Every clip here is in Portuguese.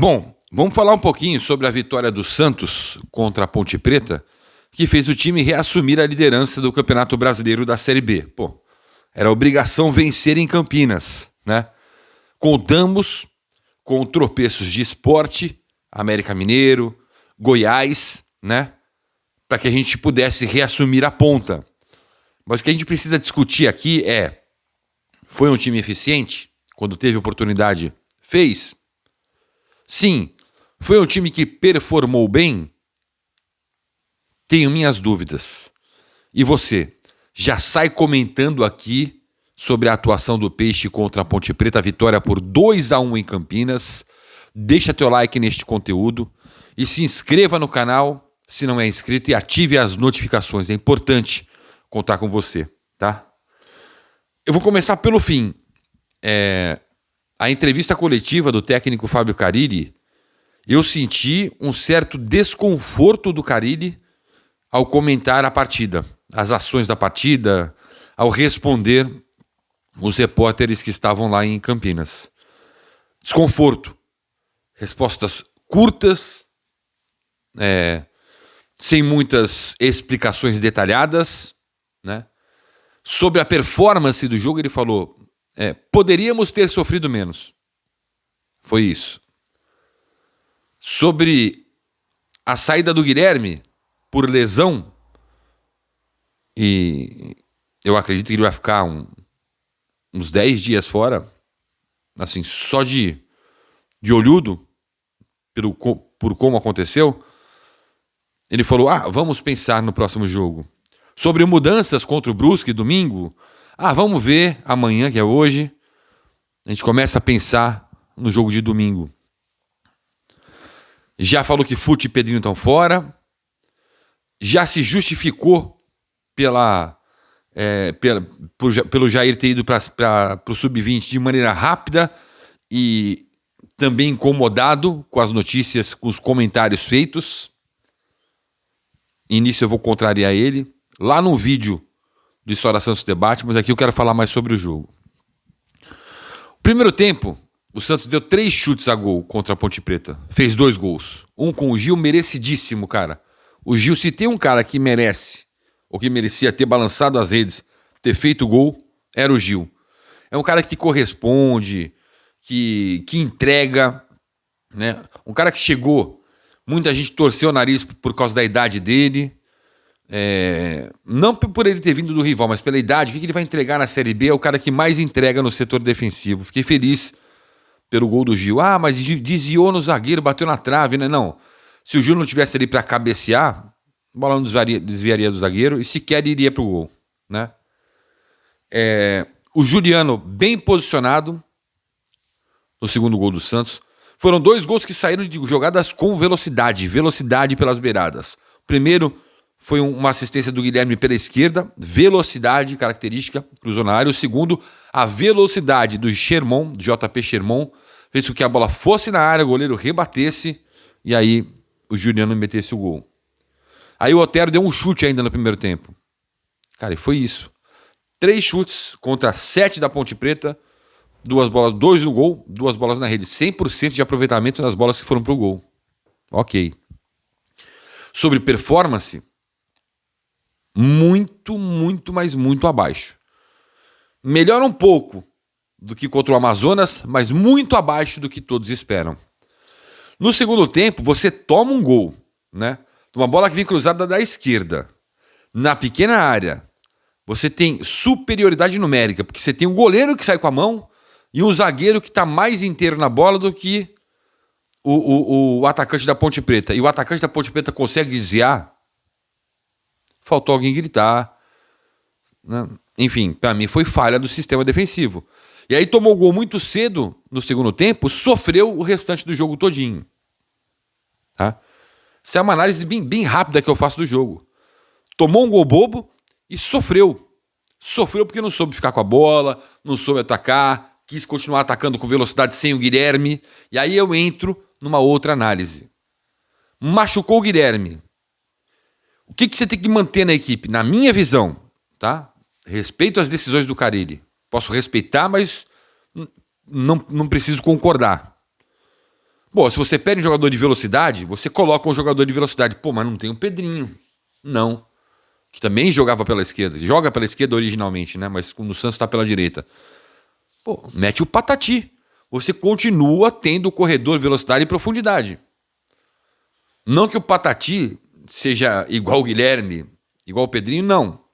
Bom, vamos falar um pouquinho sobre a vitória do Santos contra a Ponte Preta, que fez o time reassumir a liderança do Campeonato Brasileiro da Série B. Pô, era obrigação vencer em Campinas, né? Contamos com tropeços de Sport, América Mineiro, Goiás, né? Para que a gente pudesse reassumir a ponta. Mas o que a gente precisa discutir aqui é: foi um time eficiente? Quando teve oportunidade, fez? Sim. Foi um time que performou bem? Tenho minhas dúvidas. E você? Já sai comentando aqui sobre a atuação do Peixe contra a Ponte Preta, a vitória por 2-1 em Campinas. Deixa teu like neste conteúdo e se inscreva no canal se não é inscrito e ative as notificações. É importante contar com você, tá? Eu vou começar pelo fim. A entrevista coletiva do técnico Fábio Carille, eu senti um certo desconforto do Carille ao comentar a partida, as ações da partida, ao responder os repórteres que estavam lá em Campinas. Desconforto. Respostas curtas, sem muitas explicações detalhadas, né? Sobre a performance do jogo, ele falou: poderíamos ter sofrido menos. Foi isso. Sobre a saída do Guilherme por lesão, e eu acredito que ele vai ficar uns 10 dias fora, assim, só de olhudo, por como aconteceu. Ele falou: vamos pensar no próximo jogo. Sobre mudanças contra o Brusque domingo, vamos ver amanhã, que é hoje. A gente começa a pensar no jogo de domingo. Já falou que Fute e Pedrinho estão fora. Já se justificou pelo Jair ter ido para o Sub-20 de maneira rápida e também incomodado com as notícias, com os comentários feitos. E nisso eu vou contrariar ele lá no vídeo do História Santos Debate, mas aqui eu quero falar mais sobre o jogo. Primeiro tempo, o Santos deu 3 chutes a gol contra a Ponte Preta. Fez 2 gols. Um com o Gil, merecidíssimo, cara. O Gil, se tem um cara que merece, ou que merecia ter balançado as redes, ter feito gol, era o Gil. É um cara que corresponde, que entrega, né? Um cara que chegou, muita gente torceu o nariz por causa da idade dele. Não por ele ter vindo do rival, mas pela idade. O que ele vai entregar na Série B? É o cara que mais entrega no setor defensivo. Fiquei feliz pelo gol do Gil. Mas desviou no zagueiro, bateu na trave, né? Não. Se o Gil não tivesse ali para cabecear, a bola não desviaria do zagueiro e sequer iria pro gol, né? O Juliano bem posicionado no segundo gol do Santos. Foram 2 gols que saíram de jogadas com velocidade pelas beiradas. O primeiro foi uma assistência do Guilherme pela esquerda, velocidade característica, cruzou na área. O segundo, a velocidade do Sherman, JP Sherman, fez com que a bola fosse na área, o goleiro rebatesse e aí o Juliano metesse o gol. Aí o Otero deu um chute ainda no primeiro tempo. Cara, e foi isso. 3 chutes contra 7 da Ponte Preta, 2 bolas, 2 no gol, 2 bolas na rede. 100% de aproveitamento nas bolas que foram pro gol. Ok. Sobre performance, muito, mas muito abaixo. Melhora um pouco do que contra o Amazonas, mas muito abaixo do que todos esperam. No segundo tempo, você toma um gol, né? Uma bola que vem cruzada da esquerda. Na pequena área, você tem superioridade numérica, porque você tem um goleiro que sai com a mão e um zagueiro que está mais inteiro na bola do que o atacante da Ponte Preta. E o atacante da Ponte Preta consegue desviar. Faltou alguém gritar, né? Enfim, para mim foi falha do sistema defensivo. E aí tomou o gol muito cedo no segundo tempo, sofreu o restante do jogo todinho. Tá? Essa é uma análise bem rápida que eu faço do jogo. Tomou um gol bobo e sofreu. Sofreu porque não soube ficar com a bola, não soube atacar, quis continuar atacando com velocidade sem o Guilherme. E aí eu entro numa outra análise. Machucou o Guilherme. O que você tem que manter na equipe? Na minha visão, tá? Respeito as decisões do Carille. Posso respeitar, mas não preciso concordar. Bom, se você pede um jogador de velocidade, você coloca um jogador de velocidade. Pô, mas não tem o Pedrinho. Não. Que também jogava pela esquerda. Joga pela esquerda originalmente, né? Mas no Santos está pela direita. Pô, mete o Patati. Você continua tendo o corredor, velocidade e profundidade. Não que o Patati seja igual o Guilherme, igual o Pedrinho, não.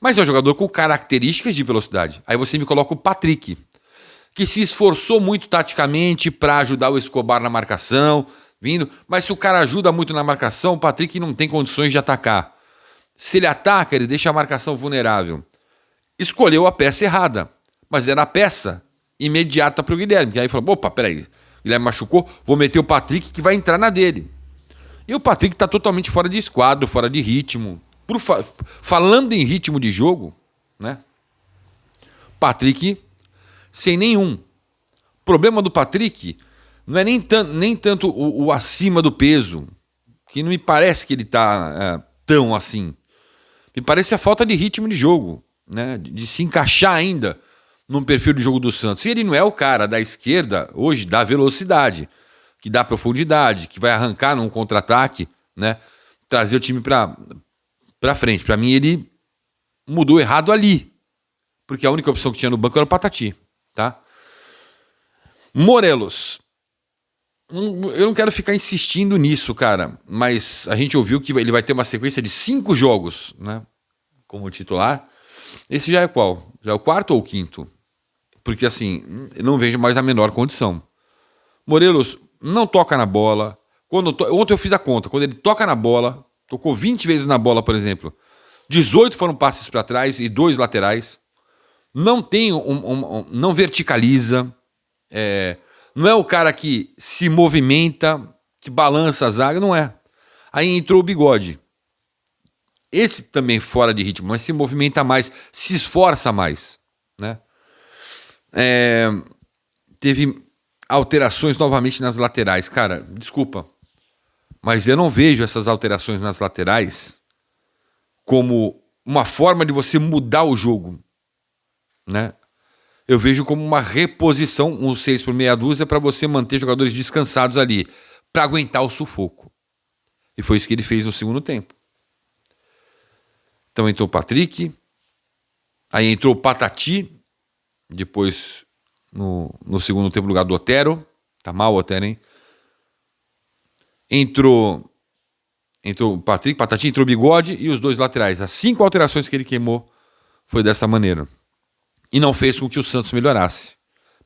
Mas é um jogador com características de velocidade. Aí você me coloca o Patrick, que se esforçou muito taticamente para ajudar o Escobar na marcação, vindo. Mas se o cara ajuda muito na marcação, o Patrick não tem condições de atacar. Se ele ataca, ele deixa a marcação vulnerável. Escolheu a peça errada, mas era a peça imediata para o Guilherme. Que aí falou, opa, peraí, o Guilherme machucou, vou meter o Patrick que vai entrar na dele. E o Patrick está totalmente fora de esquadro, fora de ritmo. Falando em ritmo de jogo, né? Patrick sem nenhum. O problema do Patrick não é nem tanto o acima do peso, que não me parece que ele está tão assim. Me parece a falta de ritmo de jogo, né? De se encaixar ainda num perfil de jogo do Santos. E ele não é o cara da esquerda hoje da velocidade, que dá profundidade, que vai arrancar num contra-ataque, né? Trazer o time para frente. Para mim, ele mudou errado ali, porque a única opção que tinha no banco era o Patati, tá? Morelos. Eu não quero ficar insistindo nisso, cara, mas a gente ouviu que ele vai ter uma sequência de 5 jogos, né, como titular. Esse já é qual? Já é o 4º ou o 5º? Porque, assim, eu não vejo mais a menor condição. Morelos não toca na bola. Ontem eu fiz a conta. Quando ele toca na bola, tocou 20 vezes na bola, por exemplo, 18 foram passes para trás e 2 laterais. Não tem não verticaliza. Não é o cara que se movimenta, que balança a zaga, não é. Aí entrou o Bigode. Esse também fora de ritmo, mas se movimenta mais, se esforça mais, né? Teve alterações novamente nas laterais. Cara, desculpa, mas eu não vejo essas alterações nas laterais como uma forma de você mudar o jogo, né? Eu vejo como uma reposição, um 6 por meia dúzia, para você manter jogadores descansados ali, para aguentar o sufoco. E foi isso que ele fez no segundo tempo. Então entrou o Patrick, aí entrou o Patati, depois no segundo tempo no lugar do Otero. Tá mal o Otero, hein? Entrou o Patrick, Patati, entrou o Bigode e os 2 laterais. As 5 alterações que ele queimou foi dessa maneira. E não fez com que o Santos melhorasse.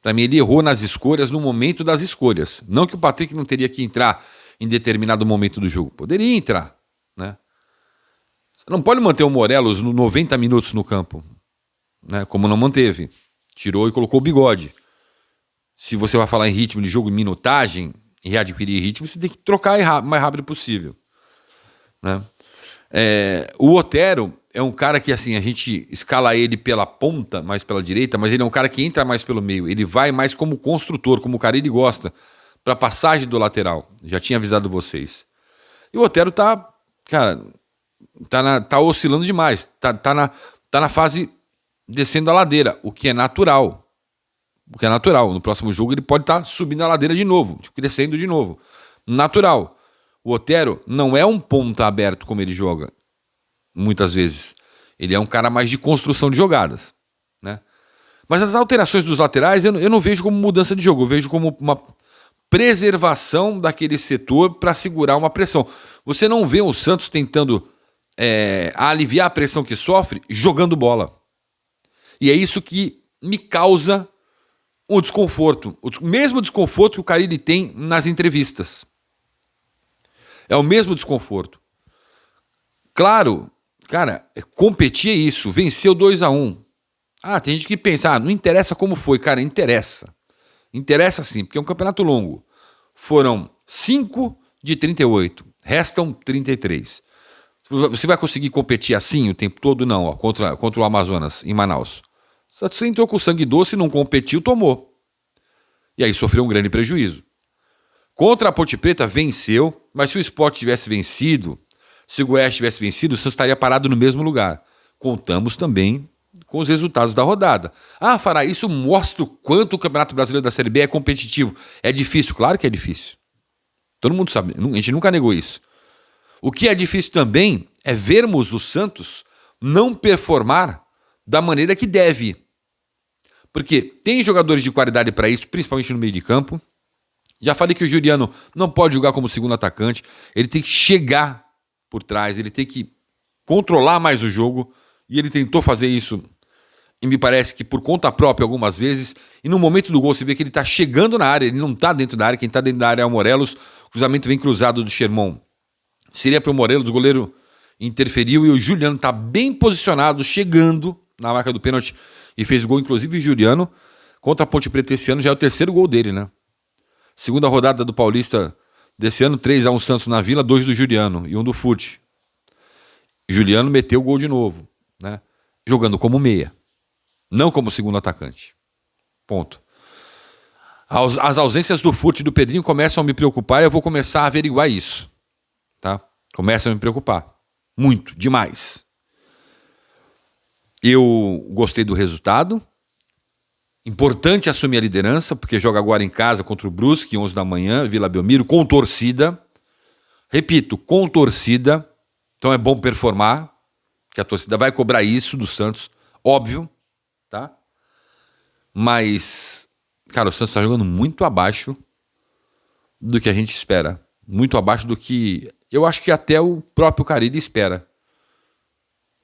Para mim, ele errou nas escolhas no momento das escolhas. Não que o Patrick não teria que entrar em determinado momento do jogo. Poderia entrar, né? Você não pode manter o Morelos 90 minutos no campo, né? Como não manteve. Tirou e colocou o Bigode. Se você vai falar em ritmo de jogo, em minutagem, e readquirir ritmo, você tem que trocar o mais rápido possível, né? O Otero é um cara que, assim, a gente escala ele pela ponta, mais pela direita, mas ele é um cara que entra mais pelo meio. Ele vai mais como construtor, como o cara ele gosta, para passagem do lateral. Já tinha avisado vocês. E o Otero tá oscilando demais. Tá na fase descendo a ladeira, o que é natural. No próximo jogo ele pode estar subindo a ladeira de novo, crescendo de novo. Natural. O Otero não é um ponta aberto como ele joga, muitas vezes. Ele é um cara mais de construção de jogadas, né? Mas as alterações dos laterais eu não vejo como mudança de jogo, eu vejo como uma preservação daquele setor para segurar uma pressão. Você não vê o Santos tentando aliviar a pressão que sofre jogando bola. E é isso que me causa o desconforto. O mesmo desconforto que o Carille tem nas entrevistas. É o mesmo desconforto. Claro, cara, competir é isso. Venceu 2-1. Tem gente que pensa, não interessa como foi. Cara, interessa. Interessa sim, porque é um campeonato longo. Foram 5 de 38. Restam 33. Você vai conseguir competir assim o tempo todo? Não, contra o Amazonas, em Manaus. Você entrou com sangue doce, não competiu, tomou. E aí sofreu um grande prejuízo. Contra a Ponte Preta, venceu, mas se o Sport tivesse vencido, se o Goiás tivesse vencido, o Santos estaria parado no mesmo lugar. Contamos também com os resultados da rodada. Ah, Fará, isso mostra o quanto o Campeonato Brasileiro da Série B é competitivo. É difícil? Claro que é difícil. Todo mundo sabe, a gente nunca negou isso. O que é difícil também é vermos o Santos não performar da maneira que deve. Porque tem jogadores de qualidade para isso, principalmente no meio de campo. Já falei que o Juliano não pode jogar como segundo atacante. Ele tem que chegar por trás, ele tem que controlar mais o jogo. E ele tentou fazer isso, e me parece que por conta própria algumas vezes. E no momento do gol você vê que ele está chegando na área, ele não está dentro da área. Quem está dentro da área é o Morelos. O cruzamento vem cruzado do Sherman. Seria para o Morelos, o goleiro interferiu e o Juliano está bem posicionado, chegando na marca do pênalti e fez gol. Inclusive o Juliano contra a Ponte Preta esse ano já é o terceiro gol dele, né? Segunda rodada do Paulista desse ano, 3-1 Santos na Vila, 2 do Juliano e 1 do Fute. Juliano meteu o gol de novo, né? Jogando como meia, não como segundo atacante. Ponto. As ausências do Fute e do Pedrinho começam a me preocupar e eu vou começar a averiguar isso. Tá? Começa a me preocupar. Muito, demais. Eu gostei do resultado. Importante assumir a liderança, porque joga agora em casa contra o Brusque, 11 da manhã, Vila Belmiro, com torcida. Repito, com torcida. Então é bom performar, que a torcida vai cobrar isso do Santos, óbvio, tá? Mas, cara, o Santos está jogando muito abaixo do que a gente espera. Muito abaixo do que eu acho que até o próprio Carille espera.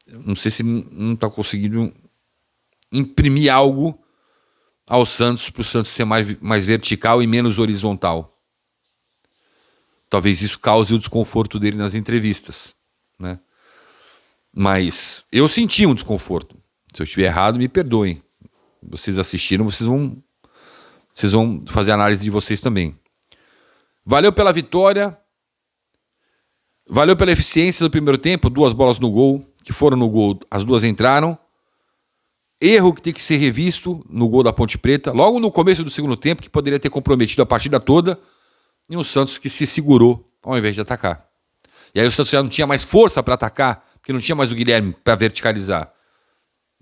Não sei se não está conseguindo imprimir algo ao Santos para o Santos ser mais vertical e menos horizontal. Talvez isso cause o desconforto dele nas entrevistas, né? Mas eu senti um desconforto. Se eu estiver errado, me perdoem. Vocês assistiram, vocês vão fazer a análise de vocês também. Valeu pela vitória. Valeu pela eficiência do primeiro tempo. 2 bolas no gol, que foram no gol, as 2 entraram. Erro que tem que ser revisto no gol da Ponte Preta, logo no começo do segundo tempo, que poderia ter comprometido a partida toda. E o Santos que se segurou ao invés de atacar. E aí o Santos já não tinha mais força para atacar, porque não tinha mais o Guilherme para verticalizar.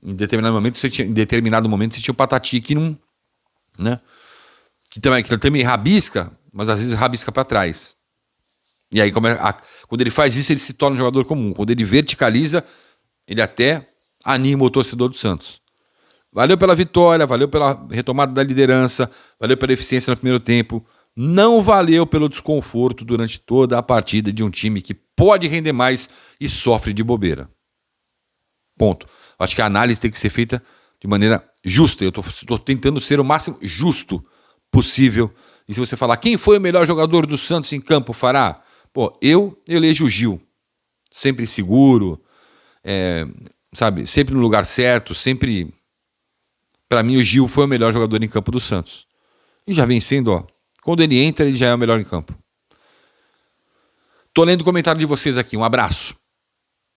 Em determinado momento você tinha o Patati que não, né? Que também rabisca, mas às vezes rabisca para trás. E aí quando ele faz isso, ele se torna um jogador comum. Quando ele verticaliza, ele até anima o torcedor do Santos. Valeu pela vitória, valeu pela retomada da liderança, valeu pela eficiência no primeiro tempo. Não valeu pelo desconforto durante toda a partida de um time que pode render mais e sofre de bobeira. Ponto. Acho que a análise tem que ser feita de maneira justa. Eu estou tentando ser o máximo justo possível. E se você falar quem foi o melhor jogador do Santos em campo, Fará? Pô, eu elejo o Gil. Sempre seguro, sabe? Sempre no lugar certo, sempre... Para mim, o Gil foi o melhor jogador em campo do Santos. E já vem sendo, ó. Quando ele entra, ele já é o melhor em campo. Tô lendo o comentário de vocês aqui. Um abraço.